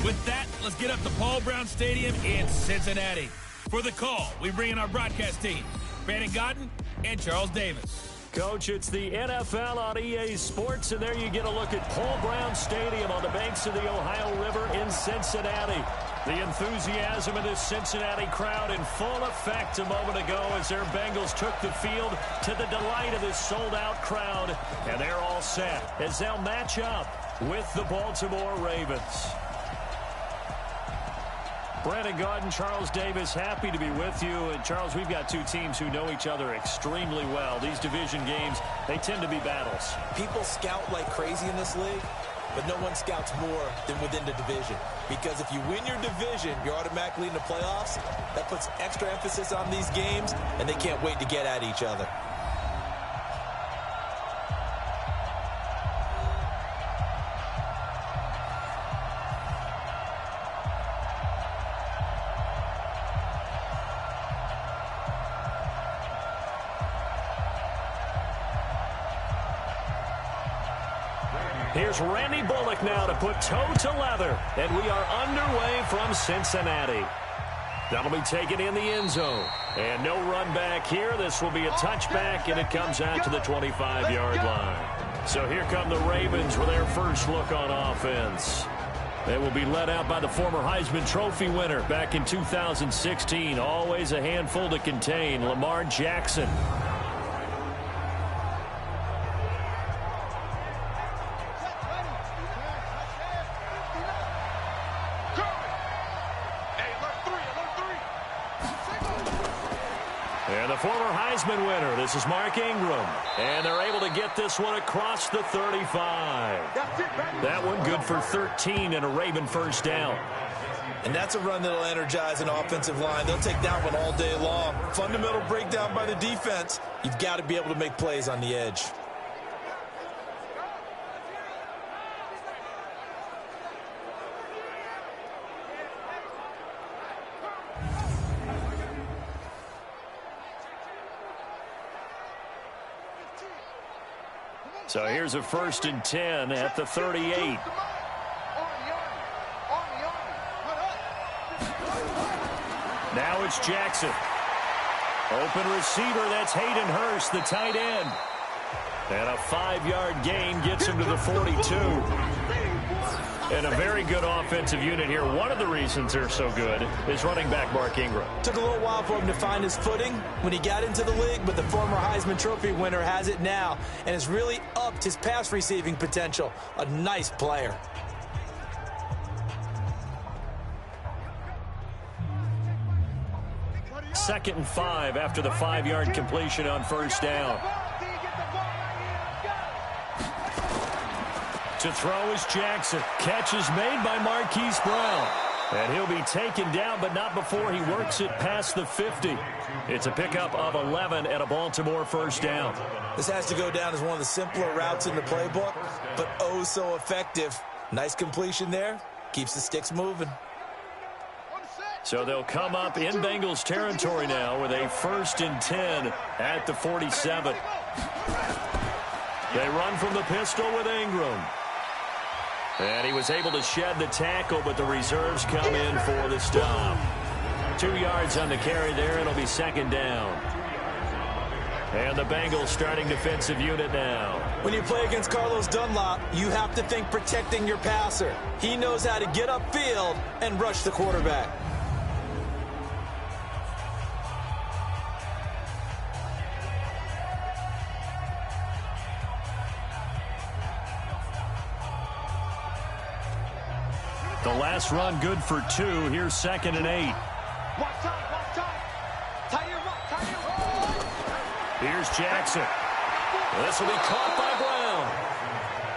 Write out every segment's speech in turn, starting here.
With that, let's get up to Paul Brown Stadium in Cincinnati. For the call, we bring in our broadcast team, Brandon Godden and Charles Davis. Coach, it's the NFL on EA Sports, and there you get a look at Paul Brown Stadium on the banks of the Ohio River in Cincinnati. The enthusiasm of this Cincinnati crowd in full effect a moment ago as their Bengals took the field to the delight of this sold-out crowd. And they're all set as they'll match up with the Baltimore Ravens. Brandon Godden, Charles Davis, happy to be with you. And Charles, we've got two teams who know each other extremely well. These division games, they tend to be battles. People scout like crazy in this league, but no one scouts more than within the division. Because if you win your division, you're automatically in the playoffs. That puts extra emphasis on these games, and they can't wait to get at each other. Here's Randy Bullock now to put toe to leather. And we are underway from Cincinnati. That'll be taken in the end zone. And no run back here. This will be a touchback, and it comes out to the 25-yard line. So here come the Ravens with their first look on offense. They will be led out by the former Heisman Trophy winner back in 2016. Always a handful to contain, Lamar Jackson. And the former Heisman winner, this is Mark Ingram. And they're able to get this one across the 35. That one good for 13 and a Raven first down. And that's a run that'll energize an offensive line. They'll take that one all day long. Fundamental breakdown by the defense. You've got to be able to make plays on the edge. So here's a 1st and 10 at the 38. Now it's Jackson. Open receiver, that's Hayden Hurst, the tight end. And a 5-yard gain gets him to the 42. And a very good offensive unit here. One of the reasons they're so good is running back Mark Ingram. Took a little while for him to find his footing when he got into the league, but the former Heisman Trophy winner has it now and has really upped his pass receiving potential. A nice player. Second and 5 after the 5-yard completion on first down. To throw is Jackson. Catch is made by Marquise Brown. And he'll be taken down, but not before he works it past the 50. It's a pickup of 11 and a Baltimore first down. This has to go down as one of the simpler routes in the playbook, but oh so effective. Nice completion there. Keeps the sticks moving. So they'll come up in Bengals territory now with a 1st and 10 at the 47. They run from the pistol with Ingram. And he was able to shed the tackle, but the reserves come in for the stop. 2 yards on the carry there. It'll be second down. And the Bengals starting defensive unit now. When you play against Carlos Dunlop, you have to think protecting your passer. He knows how to get upfield and rush the quarterback. The last run good for 2. Here's 2nd and 8. Here's Jackson. This will be caught by Brown.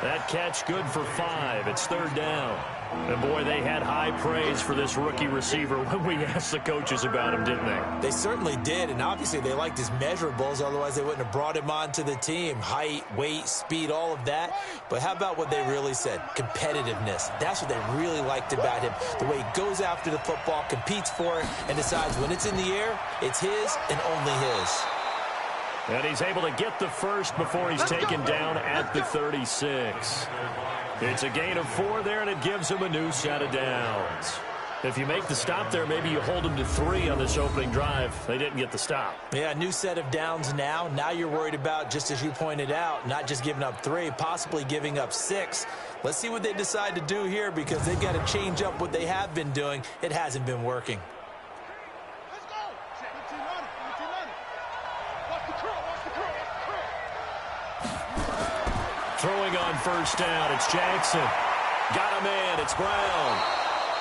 That catch good for 5. It's 3rd down. And boy, they had high praise for this rookie receiver when we asked the coaches about him, didn't they? They certainly did, and obviously they liked his measurables, otherwise they wouldn't have brought him onto the team. Height, weight, speed, all of that. But how about what they really said? Competitiveness. That's what they really liked about him. The way he goes after the football, competes for it, and decides when it's in the air, it's his and only his. And he's able to get the first before he's taken down at the 36. It's a gain of 4 there, and it gives them a new set of downs. If you make the stop there, maybe you hold them to 3 on this opening drive. They didn't get the stop. Yeah, new set of downs now. Now you're worried about, just as you pointed out, not just giving up 3, possibly giving up 6. Let's see what they decide to do here, because they've got to change up what they have been doing. It hasn't been working. Let's go. Watch the curl. Throwing on first down, it's Jackson. Got a man, it's Brown.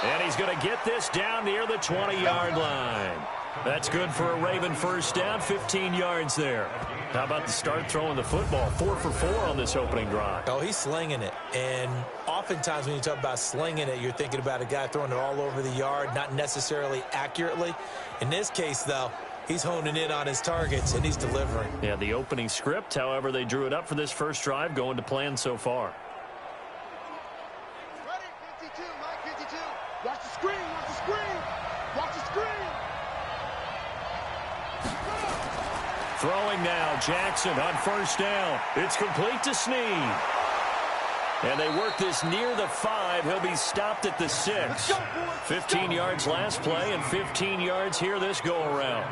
And he's going to get this down near the 20-yard line. That's good for a Raven first down, 15 yards there. How about the start throwing the football? 4 for 4 on this opening drive. Oh, he's slinging it. And oftentimes when you talk about slinging it, you're thinking about a guy throwing it all over the yard, not necessarily accurately. In this case, though, he's honing in on his targets, and he's delivering. Yeah, the opening script, however, they drew it up for this first drive, going to plan so far. Ready? 52, Mike, 52. Watch the screen. Throwing now, Jackson on first down. It's complete to Snead. And they work this near the 5. He'll be stopped at the 6. 15 yards last play and 15 yards here this go-around.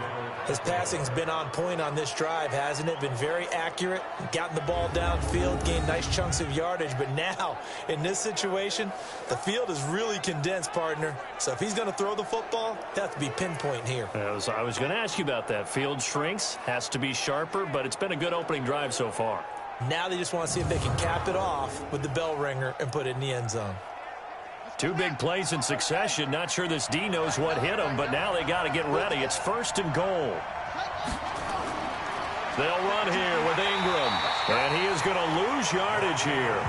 His passing's been on point on this drive, hasn't it? Been very accurate, gotten the ball downfield, gained nice chunks of yardage. But now, in this situation, the field is really condensed, partner. So if he's going to throw the football, that has to be pinpoint here. I was going to ask you about that. Field shrinks, has to be sharper, but it's been a good opening drive so far. Now they just want to see if they can cap it off with the bell ringer and put it in the end zone. 2 big plays in succession. Not sure this D knows what hit him, but now they got to get ready. It's 1st and goal. They'll run here with Ingram, and he is going to lose yardage here.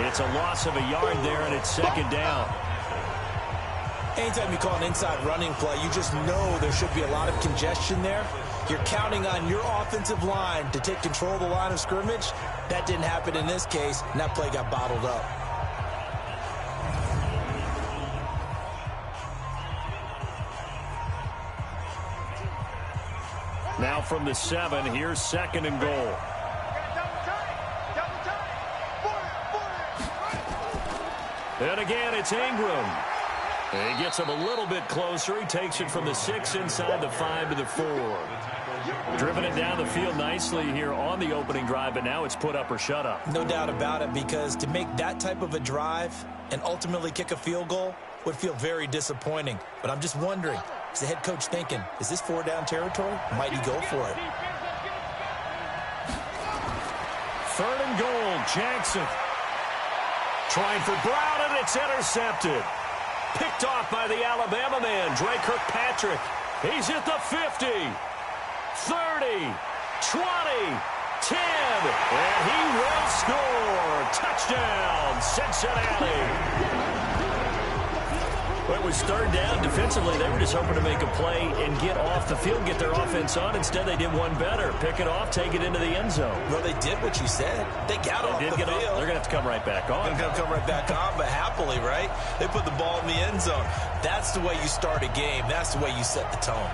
It's a loss of a yard there, and it's 2nd down. Anytime you call an inside running play, you just know there should be a lot of congestion there. You're counting on your offensive line to take control of the line of scrimmage. That didn't happen in this case, and that play got bottled up. Now from the 7, here's 2nd and goal. And again, it's Ingram. And he gets him a little bit closer. He takes it from the 6 inside the 5 to the 4. Driven it down the field nicely here on the opening drive, but now it's put up or shut up. No doubt about it, because to make that type of a drive and ultimately kick a field goal would feel very disappointing. But I'm just wondering, is the head coach thinking, is this 4-down territory? Might he go for it? 3rd and goal, Jackson. Trying for Brown, and it's intercepted. Picked off by the Alabama man, Dre Kirkpatrick. He's at the 50, 30, 20, 10, and he will score. Touchdown, Cincinnati. Well, it was 3rd down. Defensively, they were just hoping to make a play and get off the field, get their offense on. Instead, they did one better. Pick it off, take it into the end zone. Well, they did what you said. They got off the field. They're going to have to come right back on. They're going to come right back on, but happily, right? They put the ball in the end zone. That's the way you start a game. That's the way you set the tone.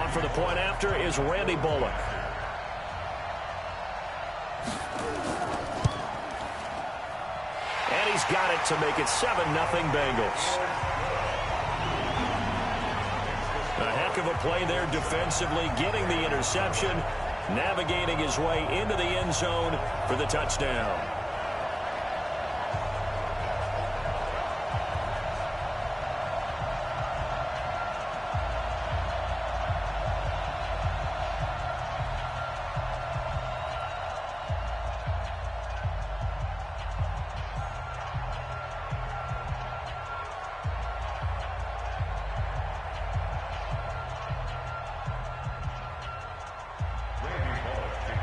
For the point after is Randy Bullock. And he's got it to make it 7-0 Bengals. A heck of a play there defensively, getting the interception, navigating his way into the end zone for the touchdown.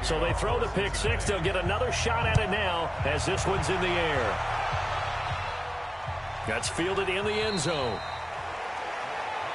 So they throw the pick 6. They'll get another shot at it now as this one's in the air. That's fielded in the end zone.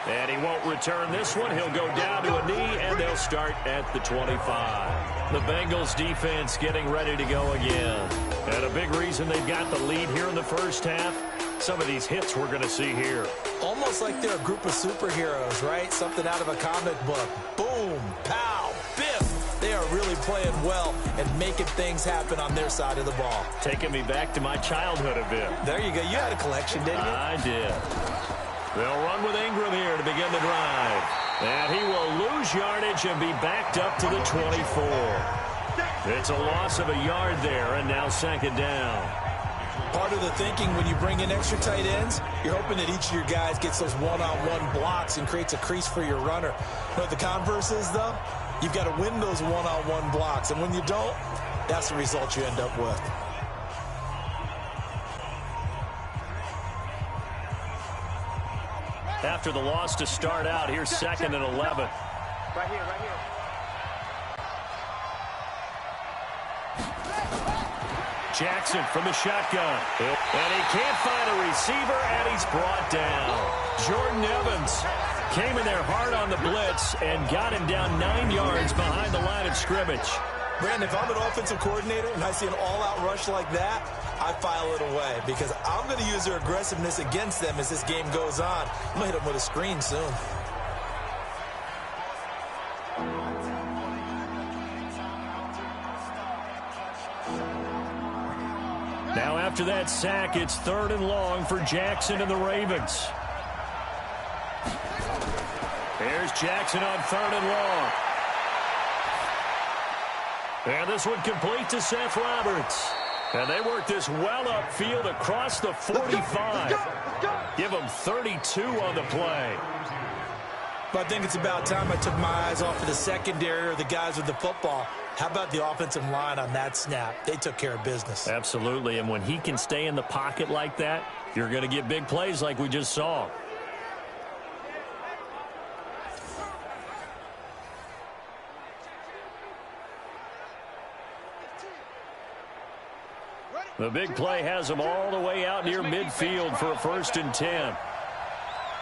And he won't return this one. He'll go down to a knee, and they'll start at the 25. The Bengals defense getting ready to go again. And a big reason they've got the lead here in the first half, some of these hits we're going to see here. Almost like they're a group of superheroes, right? Something out of a comic book. Boom, pow, biff. They are really playing well and making things happen on their side of the ball. Taking me back to my childhood a bit. There you go. You had a collection, didn't you? I did. They'll run with Ingram here to begin the drive. And he will lose yardage and be backed up to the 24. It's a loss of a yard there, and now second down. Part of the thinking when you bring in extra tight ends, you're hoping that each of your guys gets those one-on-one blocks and creates a crease for your runner. You know what the converse is, though? You've got to win those one-on-one blocks, and when you don't, that's the result you end up with. After the loss to start out, here's second and 11. Right here, right here. Jackson from the shotgun. And he can't find a receiver, and he's brought down. Jordan Evans came in there hard on the blitz and got him down 9 yards behind the line of scrimmage. Brandon, if I'm an offensive coordinator and I see an all-out rush like that, I file it away because I'm going to use their aggressiveness against them as this game goes on. I'm going to hit them with a screen soon. Now after that sack, it's 3rd and long for Jackson and the Ravens. Here's Jackson on 3rd and long. And this one complete to Seth Roberts. And they work this well upfield across the 45. Give them 32 on the play. But I think it's about time I took my eyes off of the secondary or the guys with the football. How about the offensive line on that snap? They took care of business. Absolutely, and when he can stay in the pocket like that, you're going to get big plays like we just saw. The big play has them all the way out near midfield for a 1st and 10.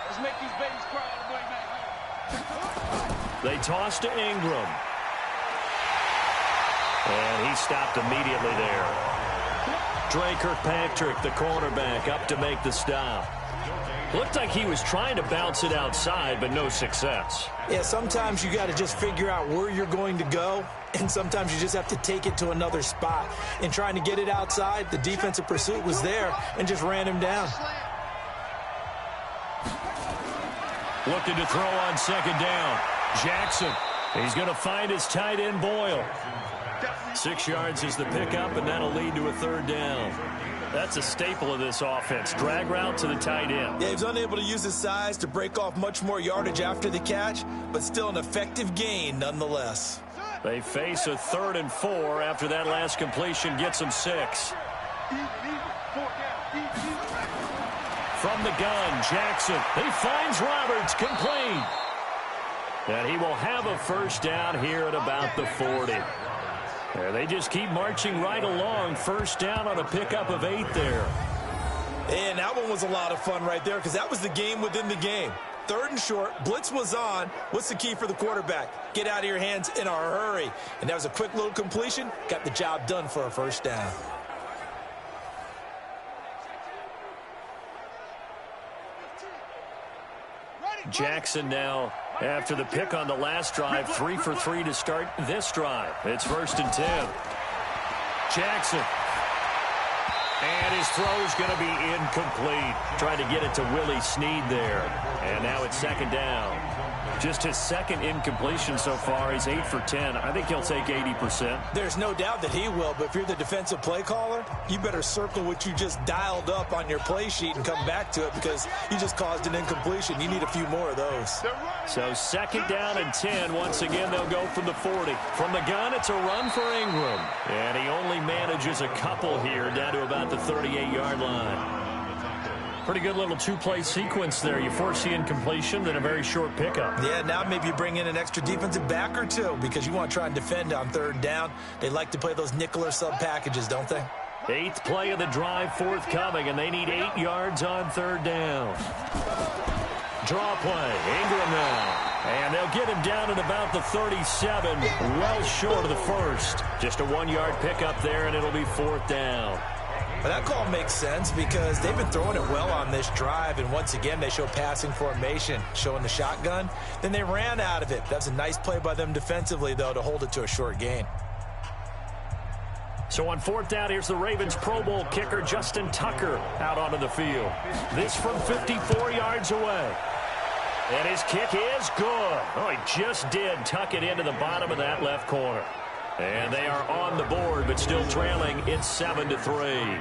Let's make these babies cry all the way back. They toss to Ingram. And he stopped immediately there. Dre Kirkpatrick, the cornerback, up to make the stop. Looked like he was trying to bounce it outside, but no success. Yeah, sometimes you got to just figure out where you're going to go, and sometimes you just have to take it to another spot. In trying to get it outside, the defensive pursuit was there and just ran him down. Looking to throw on 2nd down. Jackson, he's going to find his tight end Boyle. 6 yards is the pickup, and that'll lead to a 3rd down. That's a staple of this offense. Drag route to the tight end. Yeah, he's unable to use his size to break off much more yardage after the catch, but still an effective gain nonetheless. They face a 3rd and 4 after that last completion gets them 6. From the gun, Jackson. He finds Roberts, complete. And he will have a 1st down here at about the 40. There, they just keep marching right along. 1st down on a pickup of 8 there. And that one was a lot of fun right there because that was the game within the game. 3rd and short, blitz was on. What's the key for the quarterback? Get out of your hands in a hurry. And that was a quick little completion. Got the job done for a 1st down. Jackson now, after the pick on the last drive, 3 for 3 to start this drive. It's 1st and 10. Jackson. And his throw's going to be incomplete. Trying to get it to Willie Snead there. And now it's 2nd down. Just his 2nd incompletion so far. He's 8 for 10. I think he'll take 80%. There's no doubt that he will, but if you're the defensive play caller, you better circle what you just dialed up on your play sheet and come back to it because you just caused an incompletion. You need a few more of those. So 2nd down and 10. Once again, they'll go from the 40. From the gun, it's a run for Ingram. And he only manages a couple here down to about the 38-yard line. Pretty good little 2-play sequence there. You force the incompletion, then a very short pickup. Yeah, now maybe you bring in an extra defensive back or two because you want to try and defend on 3rd down. They like to play those nickel or sub packages, don't they? 8th play of the drive forthcoming, and they need 8 yards on 3rd down. Draw play. Ingram now. And they'll get him down at about the 37, well short of the 1st. Just a 1-yard pickup there, and it'll be 4th down. Well, that call makes sense because they've been throwing it well on this drive, and once again, they show passing formation, showing the shotgun. Then they ran out of it. That's a nice play by them defensively, though, to hold it to a short gain. So on 4th down, here's the Ravens Pro Bowl kicker, Justin Tucker, out onto the field. This from 54 yards away. And his kick is good. Oh, he just did tuck it into the bottom of that left corner. And they are on the board, but still trailing. It's 7-3.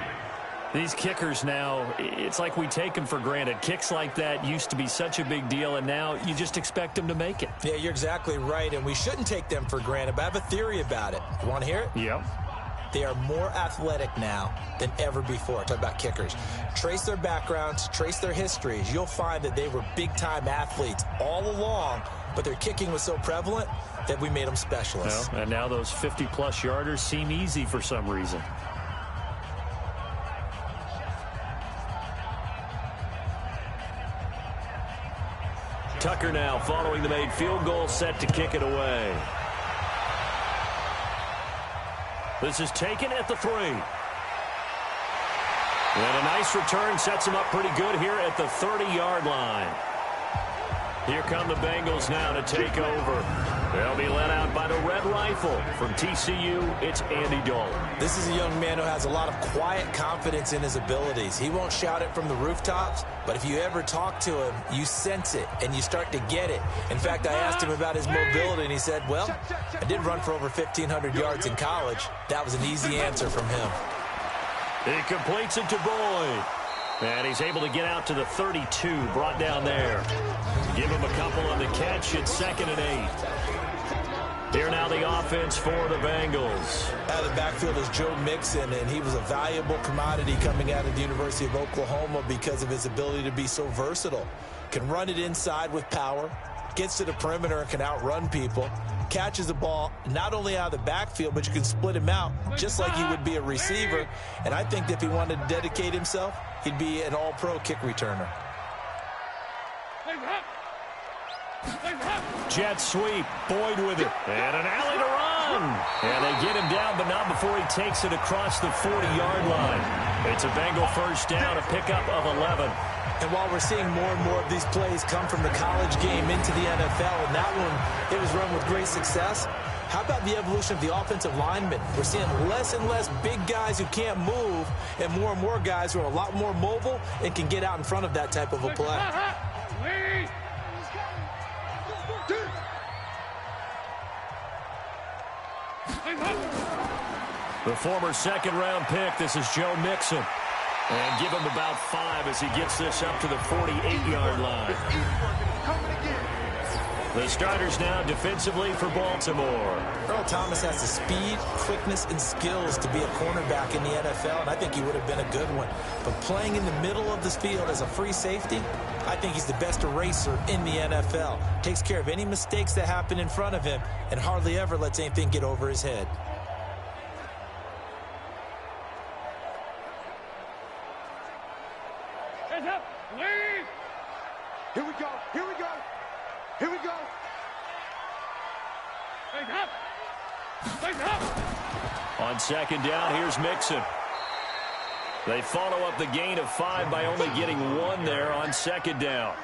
These kickers now, it's like we take them for granted. Kicks like that used to be such a big deal, and now you just expect them to make it. Yeah, you're exactly right, and we shouldn't take them for granted, but I have a theory about it. You want to hear it? Yep. They are more athletic now than ever before. Talk about kickers. Trace their backgrounds, trace their histories. You'll find that they were big-time athletes all along, but their kicking was so prevalent that we made them specialists. Well, and now those 50-plus yarders seem easy for some reason. Tucker now following the made field goal, set to kick it away. This is taken at the 3. And a nice return sets him up pretty good here at the 30-yard line. Here come the Bengals now to take over. They'll be led out by the Red Rifle. From TCU, it's Andy Dalton. This is a young man who has a lot of quiet confidence in his abilities. He won't shout it from the rooftops, but if you ever talk to him, you sense it, and you start to get it. In fact, I asked him about his mobility, and he said, well, I did run for over 1,500 yards in college. That was an easy answer from him. He completes it to Boyd. And he's able to get out to the 32, brought down there. Give him a couple on the catch. It's 2nd and 8. Here now the offense for the Bengals. Out of the backfield is Joe Mixon, and he was a valuable commodity coming out of the University of Oklahoma because of his ability to be so versatile. Can run it inside with power, gets to the perimeter and can outrun people, catches the ball not only out of the backfield, but you can split him out just like he would be a receiver. And I think that if he wanted to dedicate himself, he'd be an all-pro kick returner. Jet sweep, Boyd with it, and an alley to run. And they get him down, but not before he takes it across the 40-yard line. It's a Bengal first down, a pickup of 11. And while we're seeing more and more of these plays come from the college game into the NFL, and that one, it was run with great success, how about the evolution of the offensive linemen? We're seeing less and less big guys who can't move, and more guys who are a lot more mobile and can get out in front of that type of a play. The former second-round pick, this is Joe Mixon. And give him about 5 as he gets this up to the 48-yard line. The starters now defensively for Baltimore. Earl Thomas has the speed, quickness, and skills to be a cornerback in the NFL, and I think he would have been a good one. But playing in the middle of this field as a free safety, I think he's the best eraser in the NFL. Takes care of any mistakes that happen in front of him and hardly ever lets anything get over his head. Here we go. Here we go. Here we go. On 2nd down, here's Mixon. They follow up the gain of 5 by only getting 1 there on 2nd down.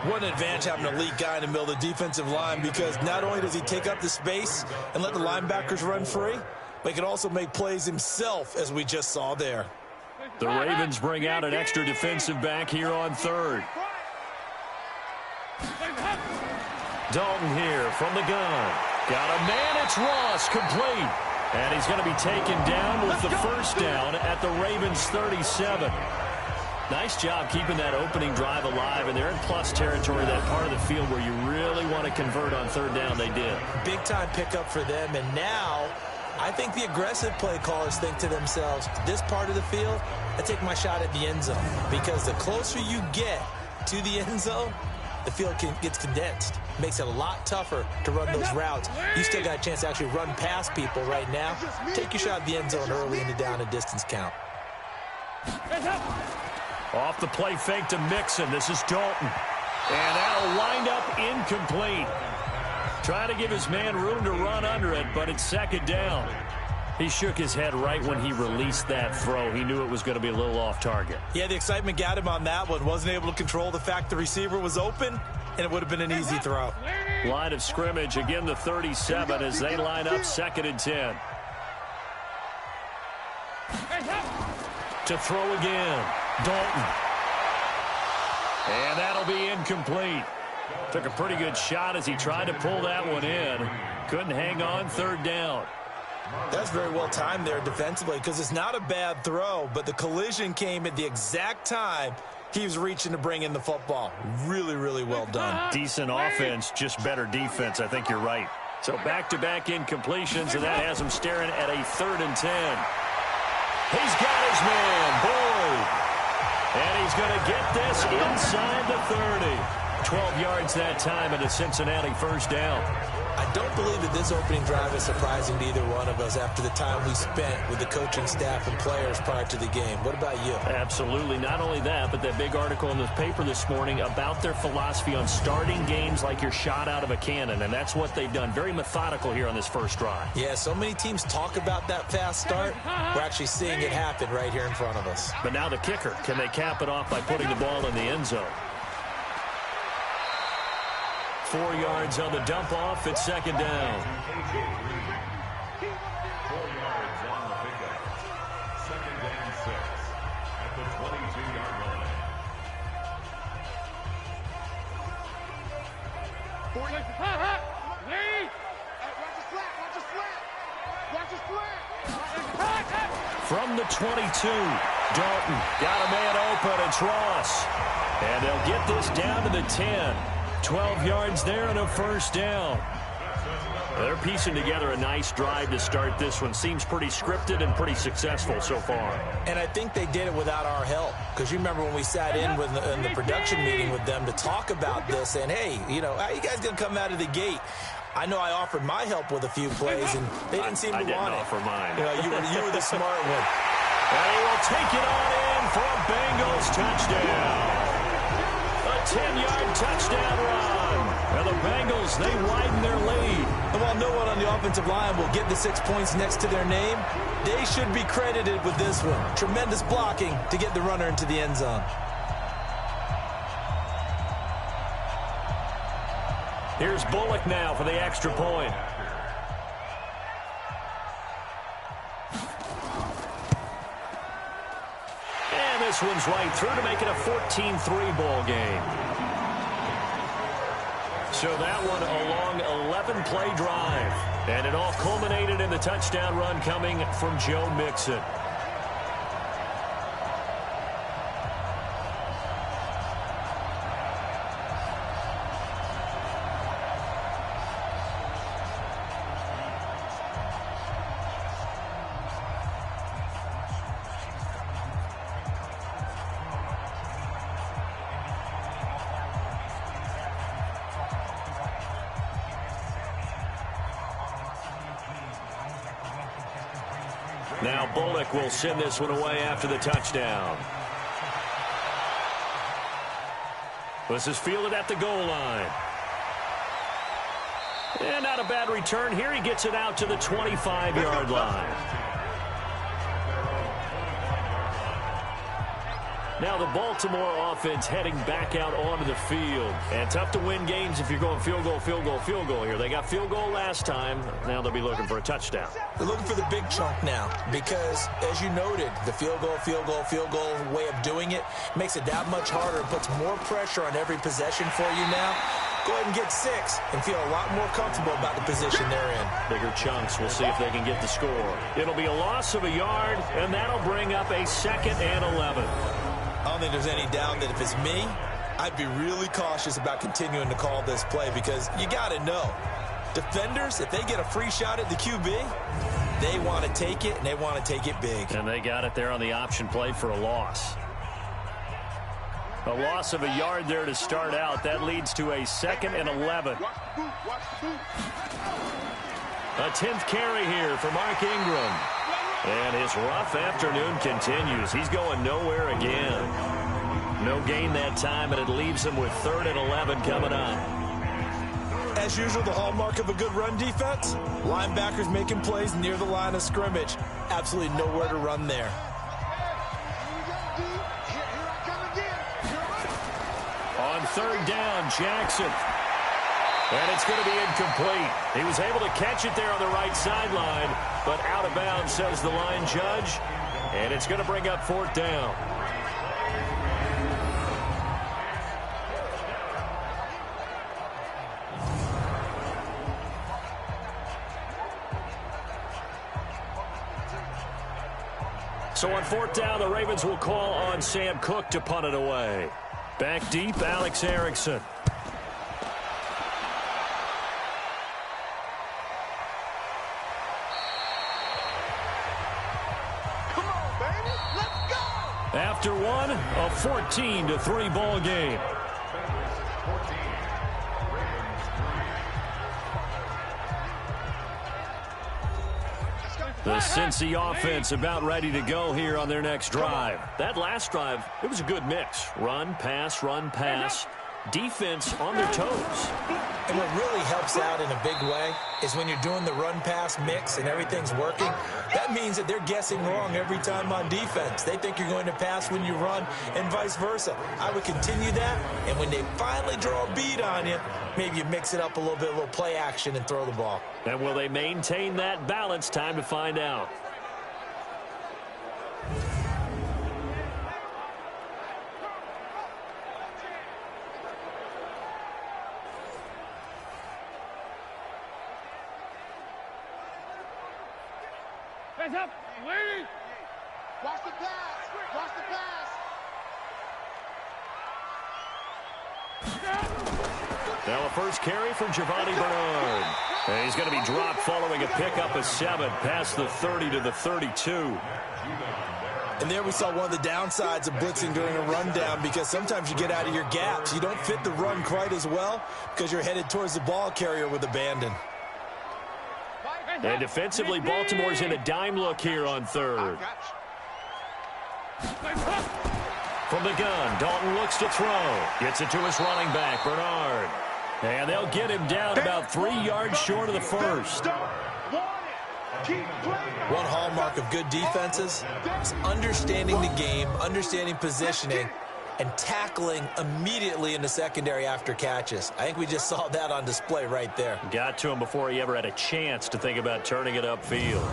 What an advantage having an elite guy in the middle of the defensive line, because not only does he take up the space and let the linebackers run free, but he can also make plays himself, as we just saw there. The Ravens bring out an extra defensive back here on 3rd. Dalton here from the gun. Got a man, it's Ross, complete. And he's going to be taken down with the first down at the Ravens 37. Nice job keeping that opening drive alive, and they're in plus territory, that part of the field where you really want to convert on 3rd down. They did. Big-time pickup for them, and now I think the aggressive play callers think to themselves, this part of the field, I take my shot at the end zone, because the closer you get to the end zone, the field gets condensed. Makes it a lot tougher to run those routes. You still got a chance to actually run past people right now. Take your shot at the end zone early in the down and distance count. Off the play fake to Mixon. This is Dalton. And that'll wind up incomplete. Trying to give his man room to run under it, but it's 2nd down. He shook his head right when he released that throw. He knew it was going to be a little off target. Yeah, the excitement got him on that one. Wasn't able to control the fact the receiver was open, and it would have been an easy throw. Line of scrimmage, again the 37 as they line up 2nd and 10. To throw again, Dalton. And that'll be incomplete. Took a pretty good shot as he tried to pull that one in. Couldn't hang on, 3rd down. That's very well timed there defensively because it's not a bad throw, but the collision came at the exact time he was reaching to bring in the football. Really, really well done. Decent offense, just better defense. I think you're right. So back-to-back incompletions, and that has him staring at a 3rd and 10. He's got his man, Boyd. And he's going to get this inside the 30. 12 yards that time and a Cincinnati 1st down. I don't believe that this opening drive is surprising to either one of us after the time we spent with the coaching staff and players prior to the game. What about you? Absolutely. Not only that, but that big article in the paper this morning about their philosophy on starting games like you're shot out of a cannon, and that's what they've done. Very methodical here on this first drive. Yeah, so many teams talk about that fast start. We're actually seeing it happen right here in front of us. But now the kicker. Can they cap it off by putting the ball in the end zone? 4 yards on the dump off. It's 2nd down. 4 yards on the pickup. 2nd and 6 at the 22-yard line. From the 22, Dalton got a man open. It's Ross. And they'll get this down to the 10. 12 yards there and a 1st down. They're piecing together a nice drive to start this one. Seems pretty scripted and pretty successful so far. And I think they did it without our help. Because you remember when we sat in the production meeting with them to talk about this, and hey, you know, how you guys going to come out of the gate? I know I offered my help with a few plays, and they didn't seem to want it. I didn't offer mine. You know, you were the smart one. And he will take it on in for a Bengals touchdown. A 10-yard touchdown run. And the Bengals, they widen their lead. And while no one on the offensive line will get the 6 points next to their name, they should be credited with this one. Tremendous blocking to get the runner into the end zone. Here's Bullock now for the extra point. And this one's right through to make it a 14-3 ball game. So that one a long 11-play drive. And it all culminated in the touchdown run coming from Joe Mixon. Now Bullock will send this one away after the touchdown. This is fielded at the goal line. And not a bad return here. He gets it out to the 25-yard line. Now the Baltimore offense heading back out onto the field. And tough to win games if you're going field goal, field goal, field goal here. They got field goal last time. Now they'll be looking for a touchdown. They're looking for the big chunk now because, as you noted, the field goal way of doing it makes it that much harder. It puts more pressure on every possession for you now. Go ahead and get 6 and feel a lot more comfortable about the position they're in. Bigger chunks. We'll see if they can get the score. It'll be a loss of a yard, and that'll bring up a 2nd and 11. I don't think there's any doubt that if it's me, I'd be really cautious about continuing to call this play because you got to know, defenders, if they get a free shot at the QB, they want to take it, and they want to take it big. And they got it there on the option play for a loss. A loss of a yard there to start out. That leads to a 2nd and 11. A 10th carry here for Mark Ingram. And his rough afternoon continues. He's going nowhere again. No gain that time, and it leaves him with 3rd and 11 coming up. As usual, the hallmark of a good run defense, linebackers making plays near the line of scrimmage. Absolutely nowhere to run there. On third down, Jackson. And it's going to be incomplete. He was able to catch it there on the right sideline, but out of bounds, says the line judge. And it's going to bring up fourth down. So on fourth down, the Ravens will call on Sam Cook to punt it away. Back deep, Alex Erickson. Come on, baby. Let's go. After one, a 14-3 ball game. The Cincy offense about ready to go here on their next drive. That last drive, it was a good mix. Run, pass, defense on their toes. And what really helps out in a big way is when you're doing the run-pass mix and everything's working, that means that they're guessing wrong every time on defense. They think you're going to pass when you run and vice versa. I would continue that, and when they finally draw a bead on you, maybe you mix it up a little bit, a little play action, and throw the ball. And will they maintain that balance? Time to find out. Hands up. Wait. Watch the pass. Watch the pass. Now a first carry for Giovanni Bernard. And he's going to be dropped following a pickup of 7 past the 30 to the 32. And there we saw one of the downsides of blitzing during a rundown, because sometimes you get out of your gaps. You don't fit the run quite as well because you're headed towards the ball carrier with abandon. And defensively, Baltimore's in a dime look here on third. From the gun, Dalton looks to throw. Gets it to his running back, Bernard. And they'll get him down about 3 yards short of the first. One hallmark of good defenses is understanding the game, understanding positioning, and tackling immediately in the secondary after catches. I think we just saw that on display right there. Got to him before he ever had a chance to think about turning it upfield.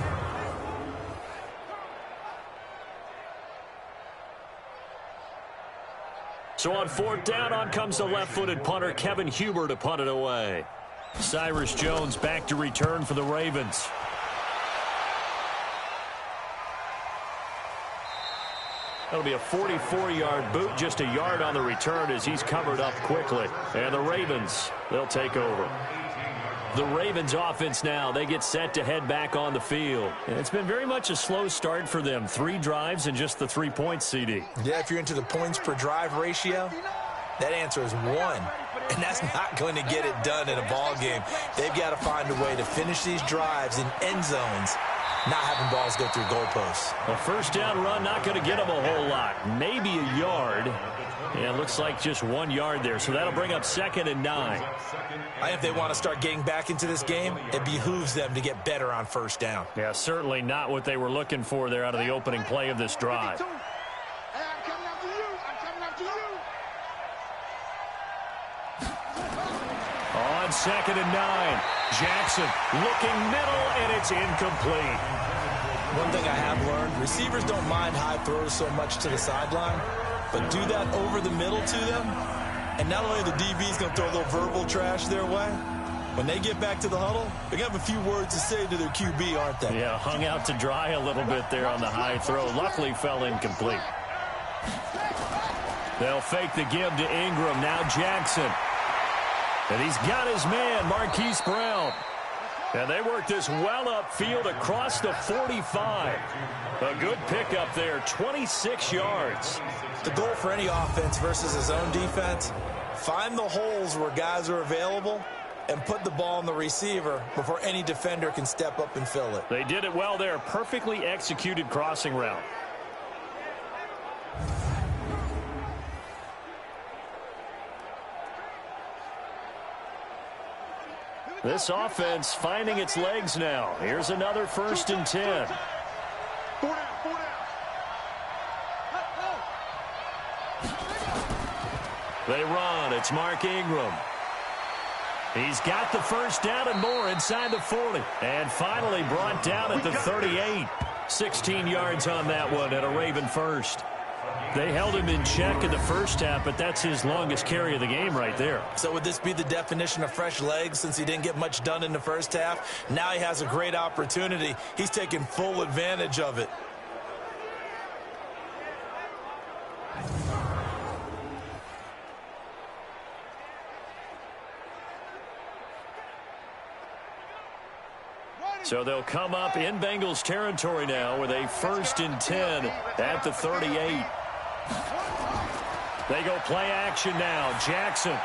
So on fourth down, on comes the left-footed punter Kevin Huber to punt it away. Cyrus Jones back to return for the Ravens. That'll be a 44-yard boot, just a yard on the return as he's covered up quickly. And the Ravens, they'll take over. The Ravens offense now, they get set to head back on the field. And it's been very much a slow start for them. 3 drives and just the 3 points, CD. Yeah, if you're into the points per drive ratio, that answer is 1. And that's not going to get it done in a ball game. They've got to find a way to finish these drives in end zones, not having balls go through goalposts. A first down run, not going to get them a whole lot. Maybe a yard. And it looks like just 1 yard there. So that'll bring up 2nd and 9. If they want to start getting back into this game, it behooves them to get better on first down. Yeah, certainly not what they were looking for there out of the opening play of this drive. I'm coming after you. I'm coming after you. On 2nd and 9, Jackson looking middle, and it's incomplete. One thing I have learned, receivers don't mind high throws so much to the sideline, but do that over the middle to them, and not only the DB's going to throw a little verbal trash their way, when they get back to the huddle, they're going to have a few words to say to their QB, aren't they? Yeah, hung out to dry a little bit there on the high throw. Luckily fell incomplete. They'll fake the give to Ingram. Now Jackson. And he's got his man, Marquise Brown. And they work this well upfield across the 45. A good pickup there, 26 yards. The goal for any offense versus his own defense, find the holes where guys are available and put the ball on the receiver before any defender can step up and fill it. They did it well there. Perfectly executed crossing route. This offense finding its legs now. Here's another 1st and 10. 4 down, 4 down. They run. It's Mark Ingram. He's got the 1st down and more inside the 40. And finally brought down at the 38. 16 yards on that one at a Raven first. They held him in check in the first half, but that's his longest carry of the game right there. So would this be the definition of fresh legs since he didn't get much done in the first half? Now he has a great opportunity. He's taking full advantage of it. So they'll come up in Bengals territory now with a 1st and 10 at the 38. They go play action now. Jackson.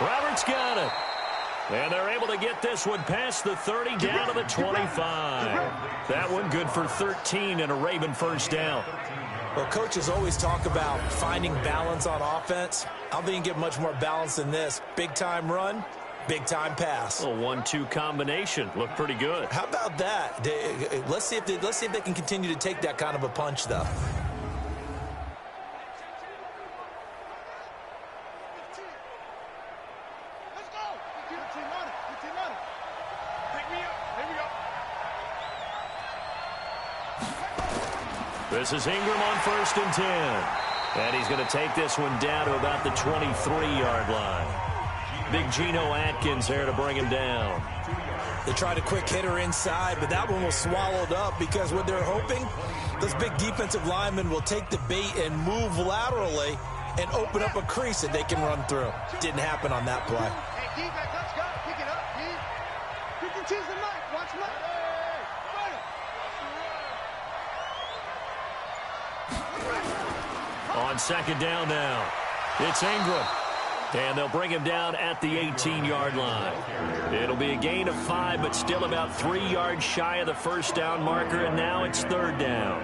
Roberts got it. And they're able to get this one past the 30 down to the 25. That one good for 13 and a Raven 1st down. Well, coaches always talk about finding balance on offense. I don't think you can get much more balance than this. Big-time run, big-time pass. A 1-2 combination. Looked pretty good. How about that? Let's see if they can continue to take that kind of a punch, though. This is Ingram on 1st and 10. And he's going to take this one down to about the 23-yard line. Big Geno Atkins there to bring him down. They tried a quick hitter inside, but that one was swallowed up because what they're hoping, those big defensive linemen will take the bait and move laterally and open up a crease that they can run through. Didn't happen on that play. Hey, D-back, let's go. Pick it up, D. Pick and choose the knife. Watch Mike. On 2nd down now, it's Ingram. And they'll bring him down at the 18-yard line. It'll be a gain of 5, but still about 3 yards shy of the 1st down marker, and now it's 3rd down.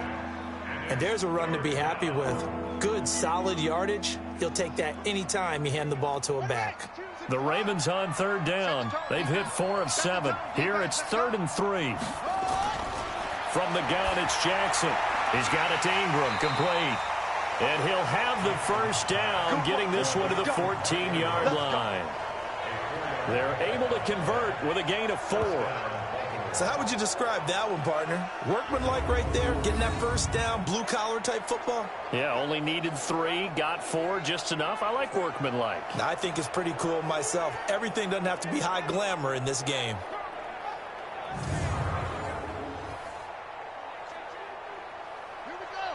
And there's a run to be happy with. Good, solid yardage. He'll take that anytime you hand the ball to a back. The Ravens on 3rd down. They've hit 4 of 7. Here it's 3rd and 3. From the gun, it's Jackson. He's got it to Ingram, complete. And he'll have the 1st down, getting this one to the 14-yard line. They're able to convert with a gain of 4. So how would you describe that one, partner? Workmanlike right there, getting that 1st down, blue-collar type football? Yeah, only needed 3, got 4, just enough. I like workmanlike. I think it's pretty cool myself. Everything doesn't have to be high glamour in this game.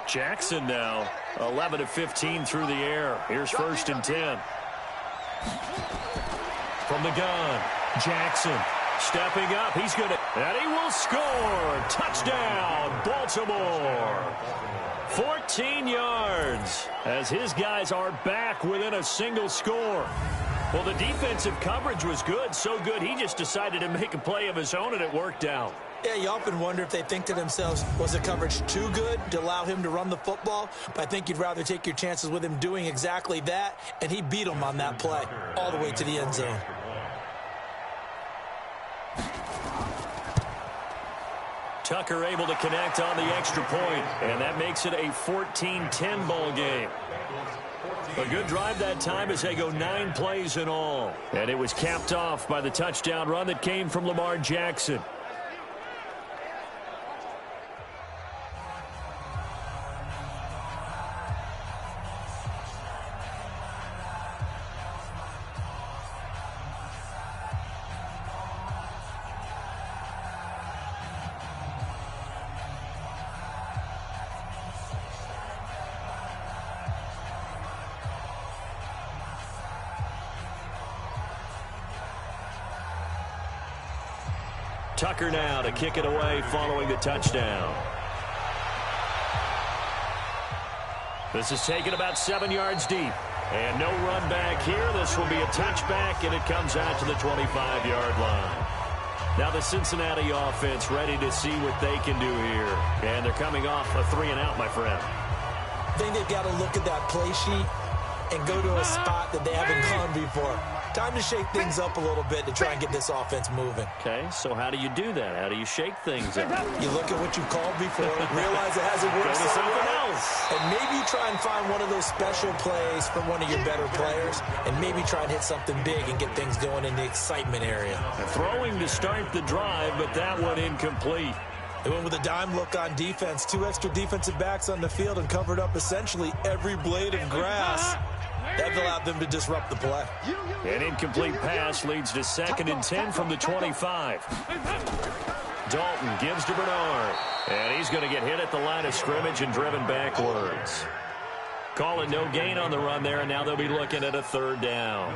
Jackson now, 11 of 15 through the air. Here's 1st and 10. From the gun, Jackson stepping up. He's going to, and he will score. Touchdown, Baltimore. 14 yards as his guys are back within a single score. Well, the defensive coverage was good, so good he just decided to make a play of his own, and it worked out. Yeah, you often wonder if they think to themselves, was the coverage too good to allow him to run the football? But I think you'd rather take your chances with him doing exactly that, and he beat him on that play all the way to the end zone. Tucker able to connect on the extra point, and that makes it a 14-10 ball game. A good drive that time as they go 9 plays in all. And it was capped off by the touchdown run that came from Lamar Jackson. Tucker now to kick it away following the touchdown. This is taken about 7 yards deep. And no run back here. This will be a touchback, and it comes out to the 25-yard line. Now the Cincinnati offense ready to see what they can do here. And they're coming off a 3-and-out, my friend. I think they've got to look at that play sheet and go to a spot that they haven't gone before. Time to shake things up a little bit to try and get this offense moving. Okay, so how do you do that? How do you shake things up? You look at what you called before, realize it hasn't worked. Go to something else. And maybe try and find one of those special plays from one of your better players, and maybe try and hit something big and get things going in the excitement area. Throwing to start the drive, but that one incomplete. They went with a dime look on defense. 2 extra defensive backs on the field and covered up essentially every blade of grass. That allowed them to disrupt the play. An incomplete pass leads to 2nd and 10 from the 25. Dalton gives to Bernard. And he's going to get hit at the line of scrimmage and driven backwards. Calling no gain on the run there, and now they'll be looking at a 3rd down.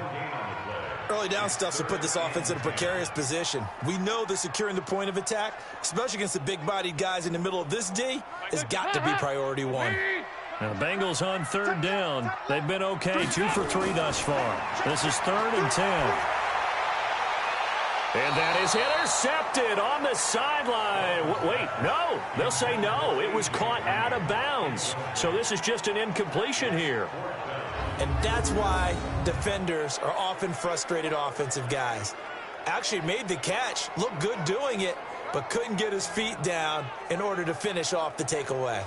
Early down stuff to put this offense in a precarious position. We know that securing the point of attack, especially against the big-bodied guys in the middle of this D, has got to be priority 1. Now, the Bengals on 3rd down. They've been okay, 2 for 3 thus far. This is 3rd and 10. And that is intercepted on the sideline. Wait, no. They'll say no. It was caught out of bounds. So this is just an incompletion here. And that's why defenders are often frustrated offensive guys. Actually made the catch, looked good doing it, but couldn't get his feet down in order to finish off the takeaway.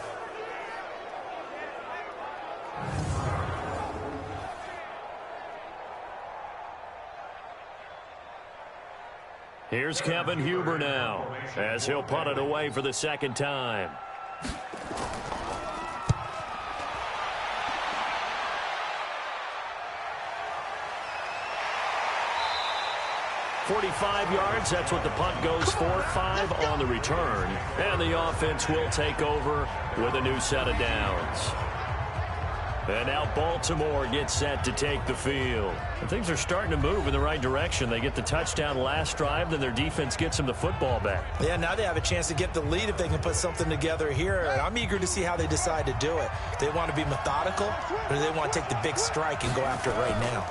Here's Kevin Huber now, as he'll punt it away for the 2nd time. "45 yards, that's what the punt goes for. 5 on the return. And the offense will take over with a new set of downs. And now Baltimore gets set to take the field. And things are starting to move in the right direction. They get the touchdown last drive, then their defense gets them the football back. Yeah, now they have a chance to get the lead if they can put something together here. And I'm eager to see how they decide to do it. Do they want to be methodical, or do they want to take the big strike and go after it right now?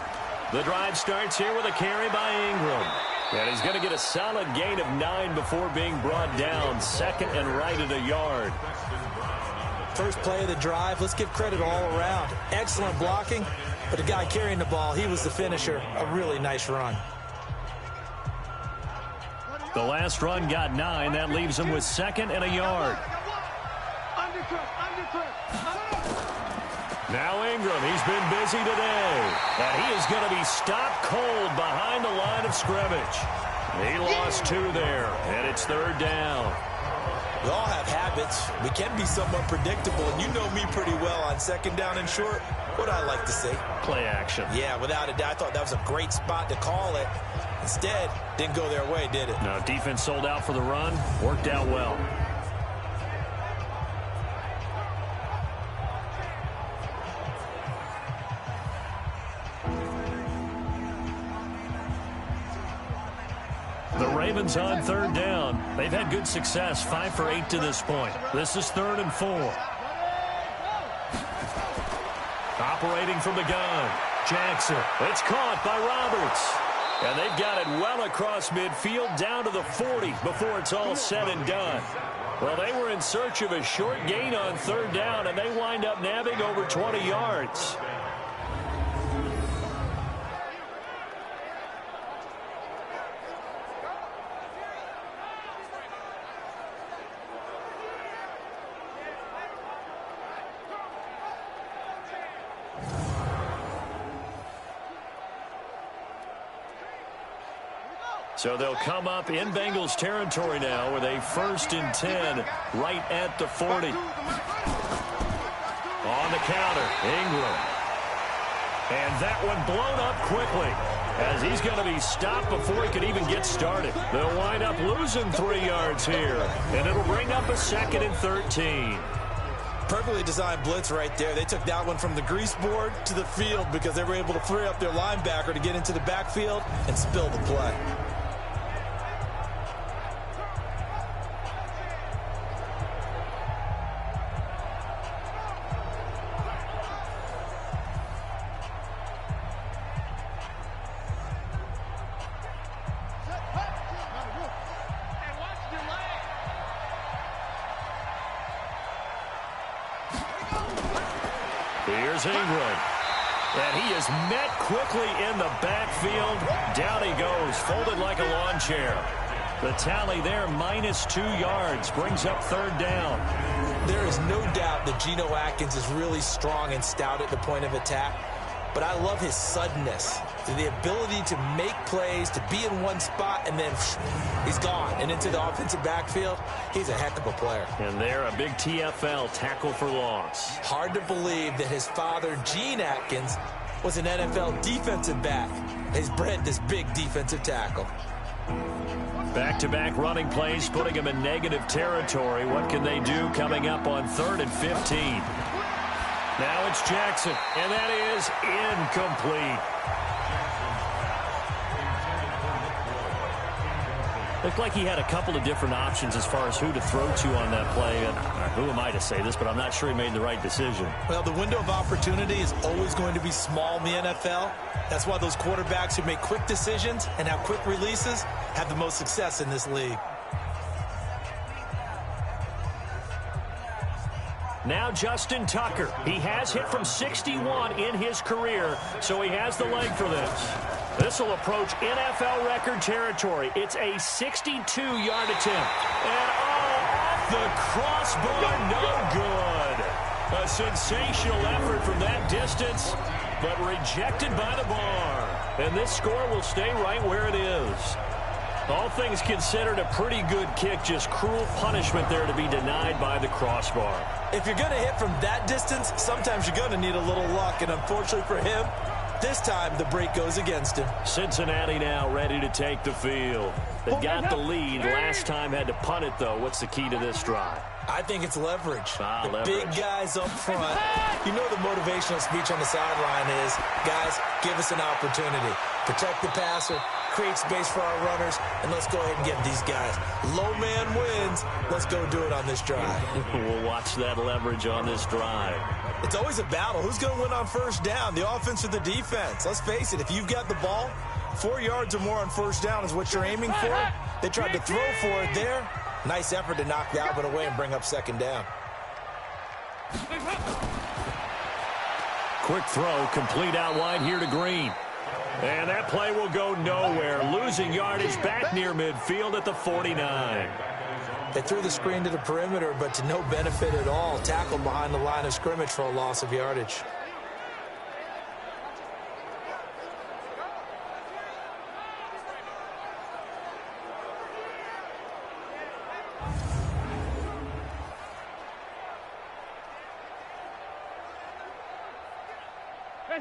The drive starts here with a carry by Ingram. And he's going to get a solid gain of 9 before being brought down. 2nd and right at a yard. First play of the drive, let's give credit all around. Excellent blocking, but the guy carrying the ball, he was the finisher. A really nice run. The last run got 9. That leaves him with 2nd and a yard. Now Ingram, he's been busy today. And he is going to be stopped cold behind the line of scrimmage. He lost 2 there, and it's 3rd down. We all have habits. We can be somewhat predictable, and you know me pretty well on 2nd down and short. What I like to see? Play action. Yeah, without a doubt. I thought that was a great spot to call it. Instead, didn't go their way, did it? No, defense sold out for the run. Worked out well. The Ravens on 3rd down. They've had good success, 5 for 8 to this point. This is 3rd and 4. Operating from the gun, Jackson. It's caught by Roberts. And they've got it well across midfield down to the 40 before it's all said and done. Well, they were in search of a short gain on 3rd down, and they wind up nabbing over 20 yards. So they'll come up in Bengals territory now with a 1st and 10 right at the 40. On the counter, Ingram. And that one blown up quickly as he's going to be stopped before he could even get started. They'll wind up losing 3 yards here, and it'll bring up a 2nd and 13. Perfectly designed blitz right there. They took that one from the grease board to the field because they were able to free up their linebacker to get into the backfield and spill the play. Here's Ingram. And he is met quickly in the backfield. Down he goes, folded like a lawn chair. The tally there, -2 yards, brings up 3rd down. There is no doubt that Geno Atkins is really strong and stout at the point of attack, but I love his suddenness, the ability to make plays, to be in one spot, and then he's gone and into the offensive backfield. He's a heck of a player. And there, a big TFL, tackle for loss. Hard to believe that his father, Gene Atkins, was an NFL defensive back. He's bred this big defensive tackle. Back-to-back running plays, putting him in negative territory. What can they do coming up on 3rd and 15? Now it's Jackson, and that is incomplete. Looked like he had a couple of different options as far as who to throw to on that play. And who am I to say this, but I'm not sure he made the right decision. Well, the window of opportunity is always going to be small in the NFL. That's why those quarterbacks who make quick decisions and have quick releases have the most success in this league. Now Justin Tucker. He has hit from 61 in his career, so he has the leg for this. This will approach NFL record territory. It's a 62-yard attempt. And off the crossbar, no good. A sensational effort from that distance, but rejected by the bar. And this score will stay right where it is. All things considered, a pretty good kick, just cruel punishment there to be denied by the crossbar. If you're going to hit from that distance, sometimes you're going to need a little luck, and unfortunately for him, this time the break goes against him. Cincinnati now ready to take the field. They got the lead. Last time had to punt it, though. What's the key to this drive? I think it's leverage. Leverage. Big guys up front. You know the motivational speech on the sideline is, guys, give us an opportunity. Protect the passer, create space for our runners, and let's go ahead and get these guys. Low man wins. Let's go do it on this drive. We'll watch that leverage on this drive. It's always a battle. Who's going to win on 1st down, the offense or the defense? Let's face it, if you've got the ball, 4 yards or more on 1st down is what you're aiming for. They tried to throw for it there. Nice effort to knock Dalvin away and bring up 2nd down. Quick throw, complete out wide here to Green. And that play will go nowhere. Losing yardage back near midfield at the 49. They threw the screen to the perimeter, but to no benefit at all. Tackled behind the line of scrimmage for a loss of yardage.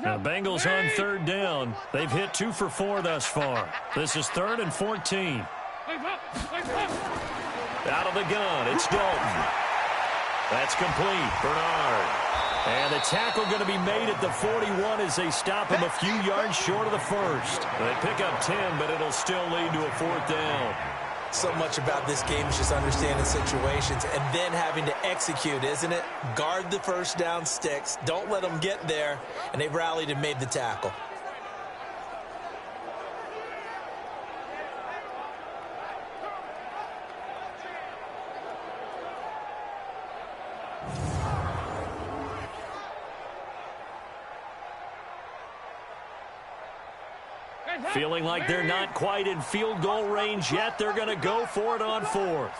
Now Bengals on 3rd down. They've hit 2 for 4 thus far. This is 3rd and 14. Out of the gun, it's Dalton. That's complete. Bernard. And the tackle going to be made at the 41 as they stop him a few yards short of the 1st. They pick up 10, but it'll still lead to a 4th down. So much about this game is just understanding situations and then having to execute, isn't it? Guard the 1st down sticks. Don't let them get there. And they rallied and made the tackle. Feeling like they're not quite in field goal range yet. They're going to go for it on 4th.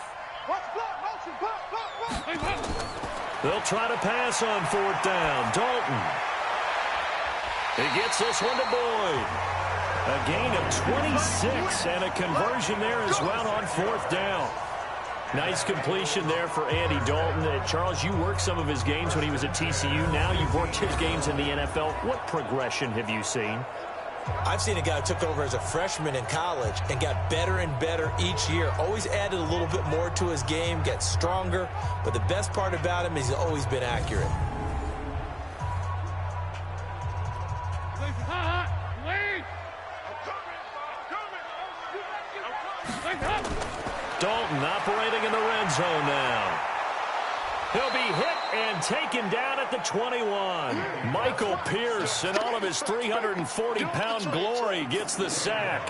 They'll try to pass on 4th down. Dalton. He gets this one to Boyd. A gain of 26 and a conversion there as well on 4th down. Nice completion there for Andy Dalton. Charles, you worked some of his games when he was at TCU. Now you've worked his games in the NFL. What progression have you seen? I've seen a guy who took over as a freshman in college and got better and better each year. Always added a little bit more to his game, gets stronger. But the best part about him is he's always been accurate. Dalton operating in the red zone now. He'll be hit and taken down at the 21. Michael Pierce, in all of his 340-pound glory, gets the sack.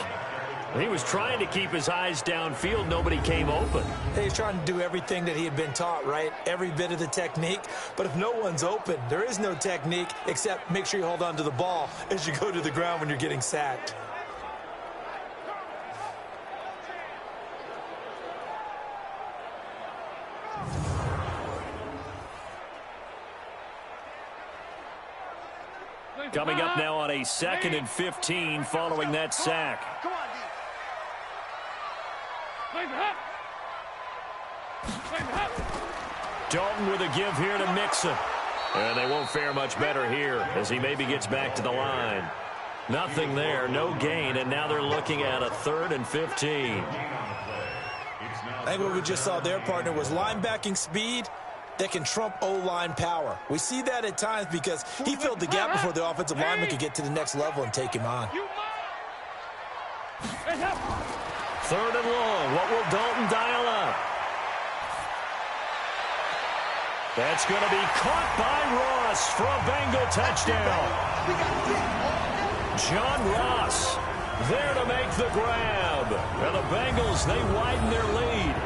He was trying to keep his eyes downfield. Nobody came open. He's trying to do everything that he had been taught, right? Every bit of the technique. But if no one's open, there is no technique except make sure you hold on to the ball as you go to the ground when you're getting sacked. Coming up now on a 2nd and 15 following that sack. Dalton with a give here to Mixon. And they won't fare much better here as he maybe gets back to the line. Nothing there, no gain, and now they're looking at a 3rd and 15. I think what we just saw there, partner, was linebacking speed that can trump O-line power. We see that at times because he filled the gap before the offensive lineman could get to the next level and take him on. 3rd and long. What will Dalton dial up? That's going to be caught by Ross for a Bengal touchdown. John Ross there to make the grab. And the Bengals, they widen their lead.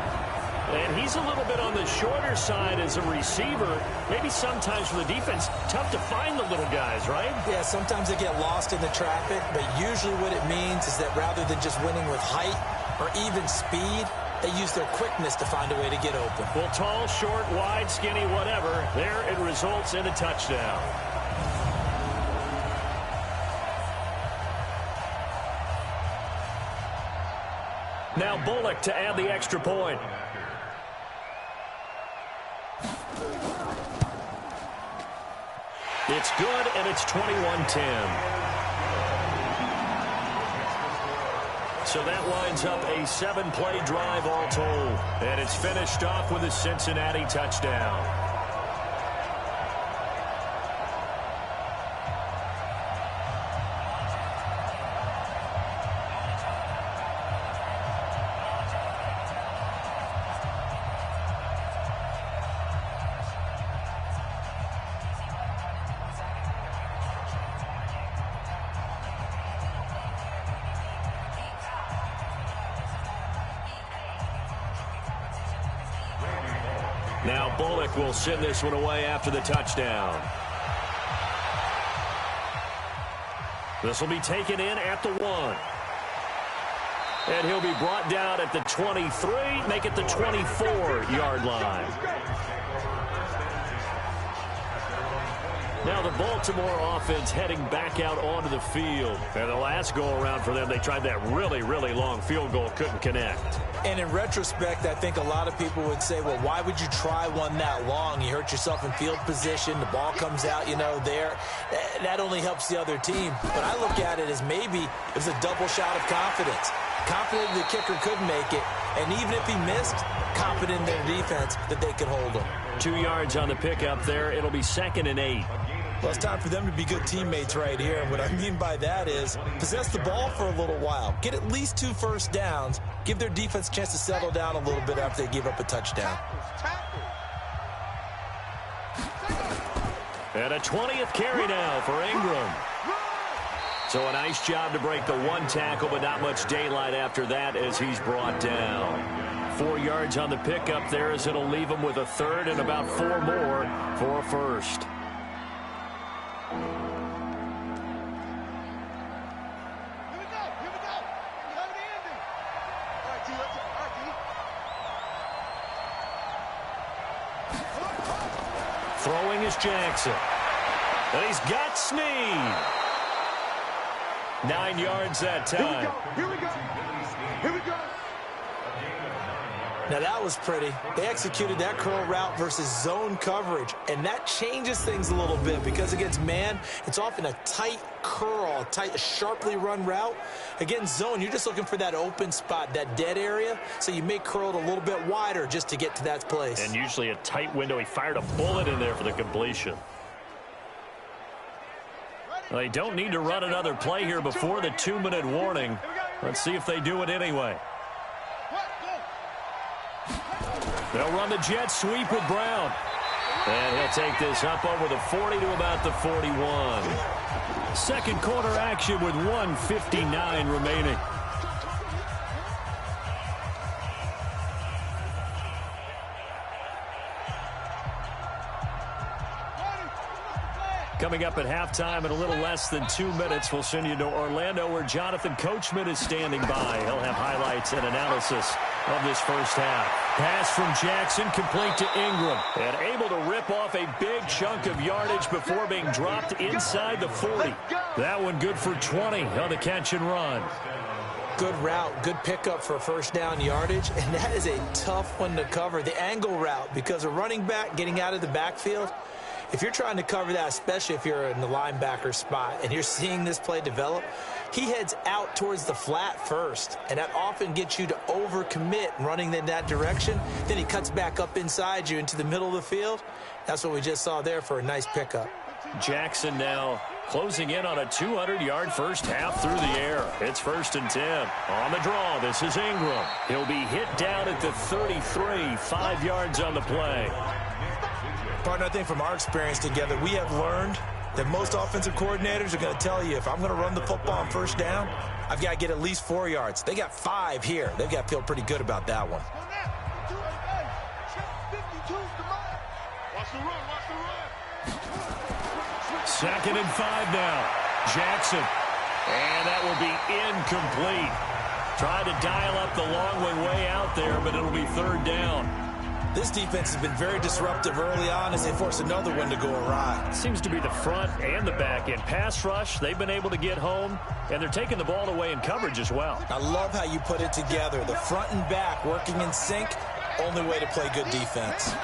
And he's a little bit on the shorter side as a receiver. Maybe sometimes for the defense, tough to find the little guys, right? Yeah, sometimes they get lost in the traffic, but usually what it means is that rather than just winning with height or even speed, they use their quickness to find a way to get open. Well, tall, short, wide, skinny, whatever, there it results in a touchdown. Now Bullock to add the extra point. It's good, and it's 21-10. So that winds up a 7-play drive all told. And it's finished off with a Cincinnati touchdown. Now Bullock will send this one away after the touchdown. This will be taken in at the 1. And he'll be brought down at the 23, make it the 24-yard line. Now the Baltimore offense heading back out onto the field. And the last go-around for them, they tried that really, really long field goal, couldn't connect. And in retrospect, I think a lot of people would say, well, why would you try one that long? You hurt yourself in field position. The ball comes out, there. That only helps the other team. But I look at it as maybe it was a double shot of confidence. Confident the kicker could make it. And even if he missed, confident in their defense that they could hold him. 2 yards on the pickup there. It'll be 2nd and 8. Well, it's time for them to be good teammates right here. And what I mean by that is possess the ball for a little while. Get at least 2 first downs. Give their defense a chance to settle down a little bit after they give up a touchdown. And a 20th carry now for Ingram. So a nice job to break the 1 tackle, but not much daylight after that as he's brought down. 4 yards on the pickup there as it'll leave him with a 3rd and about 4 more for a first. Throwing is Jackson. And he's got Snead. 9 yards that time. Here we go. Here we go. Now that was pretty. They executed that curl route versus zone coverage, and that changes things a little bit because against man, it's often a tight curl, a tight, sharply run route. Against zone, you're just looking for that open spot, that dead area, so you may curl it a little bit wider just to get to that place. And usually a tight window. He fired a bullet in there for the completion. Well, they don't need to run another play here before the 2-minute warning. Let's see if they do it anyway. They'll run the jet sweep with Brown. And he'll take this up over the 40 to about the 41. Second quarter action with 1:59 remaining. Coming up at halftime in a little less than 2 minutes, we'll send you to Orlando where Jonathan Coachman is standing by. He'll have highlights and analysis of this first half. Pass from Jackson complete to Ingram. And able to rip off a big chunk of yardage before being dropped inside the 40. That one good for 20 on the catch and run. Good route, good pickup for first down yardage, and that is a tough one to cover, the angle route, because a running back getting out of the backfield, if you're trying to cover that, especially if you're in the linebacker spot and you're seeing this play develop, he heads out towards the flat first, and that often gets you to overcommit running in that direction. Then he cuts back up inside you into the middle of the field. That's what we just saw there for a nice pickup. Jackson now closing in on a 200-yard first half through the air. It's 1st and 10. On the draw, this is Ingram. He'll be hit down at the 33, 5 yards on the play. Partner, I think from our experience together, we have learned that most offensive coordinators are going to tell you, if I'm going to run the football on first down, I've got to get at least 4 yards. They got 5 here. They've got to feel pretty good about that one. Watch the run, watch the run. 2nd and 5 now. Jackson. And that will be incomplete. Tried to dial up the long way out there, but it'll be 3rd down. This defense has been very disruptive early on as they force another one to go awry. Seems to be the front and the back end. Pass rush, they've been able to get home, and they're taking the ball away in coverage as well. I love how you put it together. The front and back working in sync, only way to play good defense.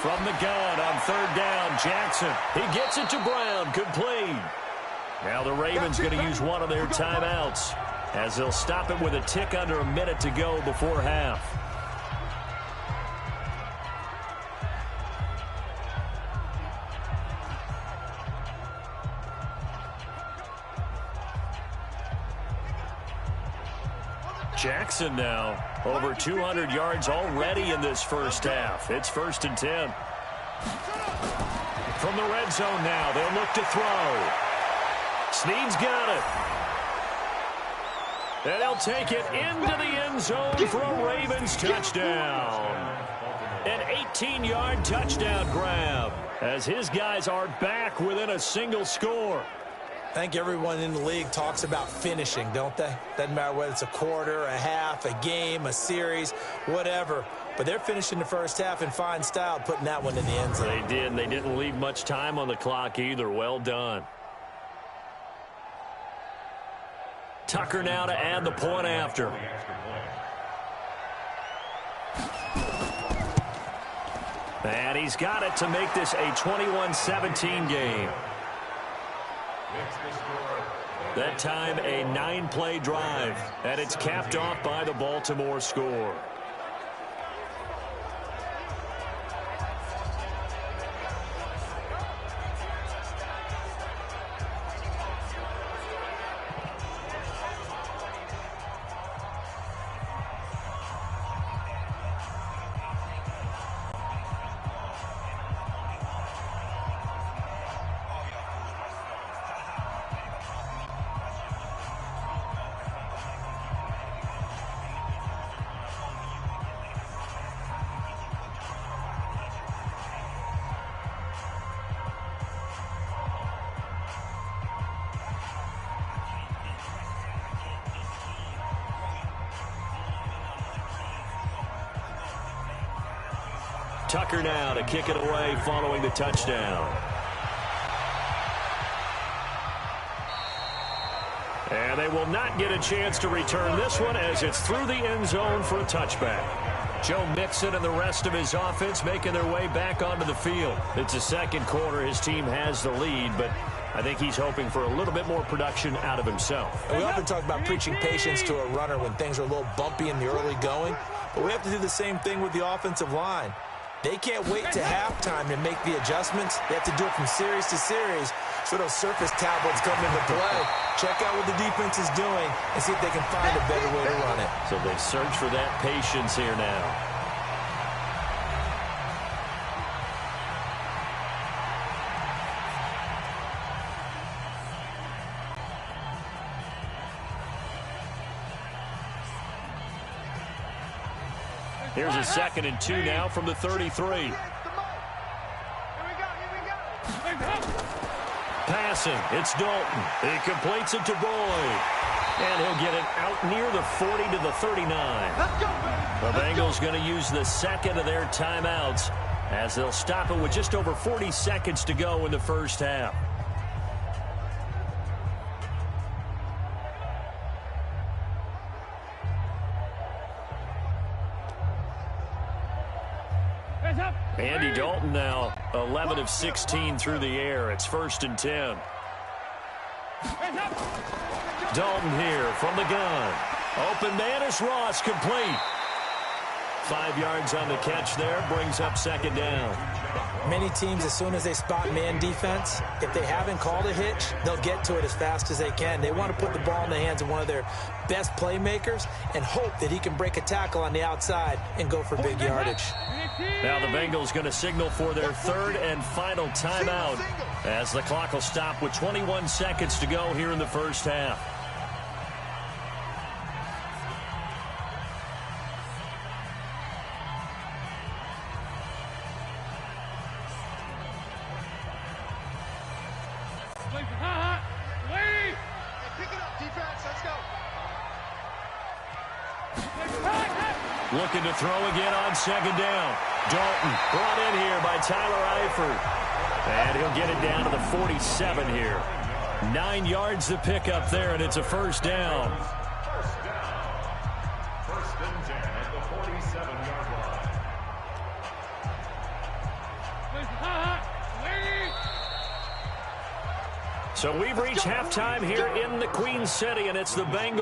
From the gun on 3rd down, Jackson. He gets it to Brown, complete. Now the Ravens going to use one of their timeouts as they'll stop it with a tick under a minute to go before half. Jackson now over 200 yards already in this first half. It's 1st and 10. From the red zone now, they'll look to throw. Snead's got it. And they'll take it into the end zone for a Ravens touchdown. An 18-yard touchdown grab as his guys are back within a single score. I think everyone in the league talks about finishing, don't they? Doesn't matter whether it's a quarter, a half, a game, a series, whatever. But they're finishing the first half in fine style, putting that one in the end zone. They did. They didn't leave much time on the clock either. Well done. Tucker now to add the point after. And he's got it to make this a 21-17 game. That time a 9-play drive, and it's capped off by the Baltimore score. Tucker now to kick it away following the touchdown. And they will not get a chance to return this one as it's through the end zone for a touchback. Joe Mixon and the rest of his offense making their way back onto the field. It's the second quarter. His team has the lead, but I think he's hoping for a little bit more production out of himself. And we often talk about preaching patience to a runner when things are a little bumpy in the early going, but we have to do the same thing with the offensive line. They can't wait to halftime to make the adjustments. They have to do it from series to series so those surface tablets come into play. Check out what the defense is doing and see if they can find a better way to run it. So they search for that patience here now. Here's a 2nd and 2 now from the 33. Here we go, here we go. Passing, it's Dalton. He completes it to Boyd. And he'll get it out near the 40 to the 39. Let's go, baby. The Bengals going to use the second of their timeouts as they'll stop it with just over 40 seconds to go in the first half. Andy Dalton now 11 of 16 through the air. It's 1st and 10. Dalton here from the gun. Open man is Ross, complete. 5 yards on the catch there, brings up 2nd down. Many teams, as soon as they spot man defense, if they haven't called a hitch, they'll get to it as fast as they can. They want to put the ball in the hands of one of their best playmakers and hope that he can break a tackle on the outside and go for big yardage. Now the Bengals going to signal for their 3rd and final timeout as the clock will stop with 21 seconds to go here in the first half. Looking to throw again on 2nd down. Dalton brought in here by Tyler Eifert. And he'll get it down to the 47 here. 9 yards to pick up there, and it's a 1st down. First down. 1st and 10 at the 47-yard line. So we've reached halftime here in the Queen City, and it's the Bengals